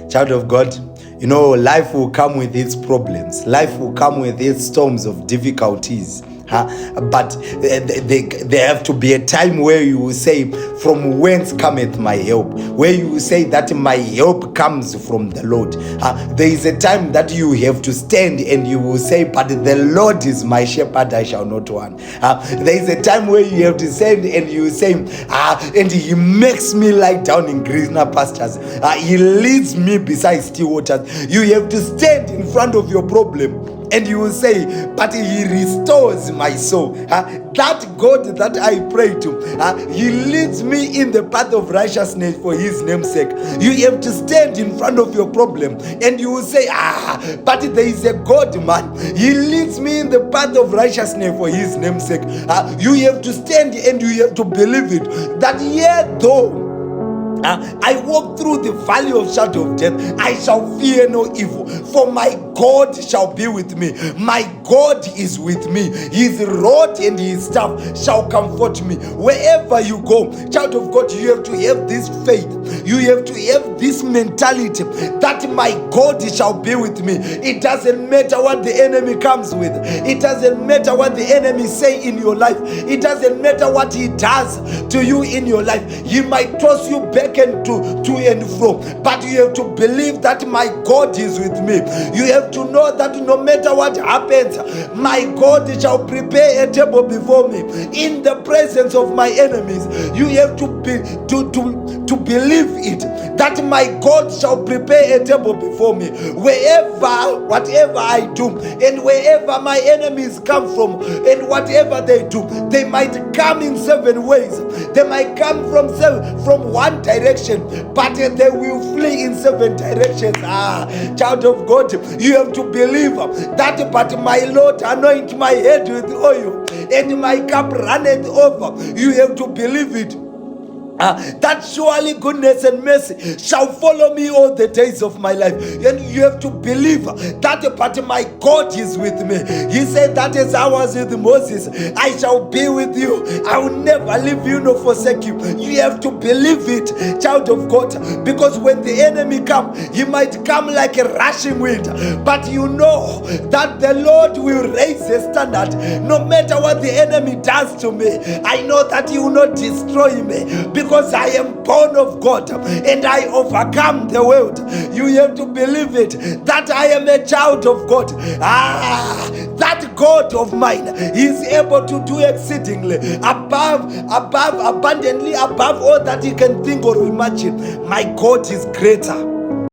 Child of God, you know, life will come with its problems. Life will come with its storms of difficulties. But there have to be a time where you will say, from whence cometh my help? Where you will say that my help comes from the Lord. There is a time that you have to stand and you will say, but the Lord is my shepherd, I shall not want. There is a time where you have to stand and you will say, and he makes me lie down in greener pastures. He leads me beside still waters. You have to stand in front of your problem and you will say, but he restores my soul. That God that I pray to, he leads me in the path of righteousness for his name's sake. You have to stand in front of your problem and you will say, but there is a God, man. He leads me in the path of righteousness for his name's sake. You have to stand and you have to believe it, that yet though I walk through the valley of shadow of death, I shall fear no evil, for my God shall be with me. My God is with me. His rod and his staff shall comfort me. Wherever you go, child of God, you have to have this faith. You have to have this mentality that my God shall be with me. It doesn't matter what the enemy comes with. It doesn't matter what the enemy say in your life. It doesn't matter what he does to you in your life. He might toss you back and to and fro, but you have to believe that my God is with me. You have to know that no matter what happens, my God shall prepare a table before me in the presence of my enemies. You have to believe it, that my God shall prepare a table before me. Whatever I do, and wherever my enemies come from, and whatever they do, they might come in 7 ways. They might come from one direction, but they will flee in 7 directions. Child of God, you have to believe that, but my Lord anoint my head with oil, and my cup runneth over. You have to believe it. That surely goodness and mercy shall follow me all the days of my life. And you have to believe that, but my God is with me. He said that as I was with Moses, I shall be with you. I will never leave you nor forsake you. You have to believe it, child of God, because when the enemy come, he might come like a rushing wind, but you know that the Lord will raise a standard. No matter what the enemy does to me, I know that he will not destroy me, because I am born of God and I overcome the world. You have to believe it, that I am a child of God. That God of mine is able to do exceedingly abundantly above all that he can think or imagine. My God is greater.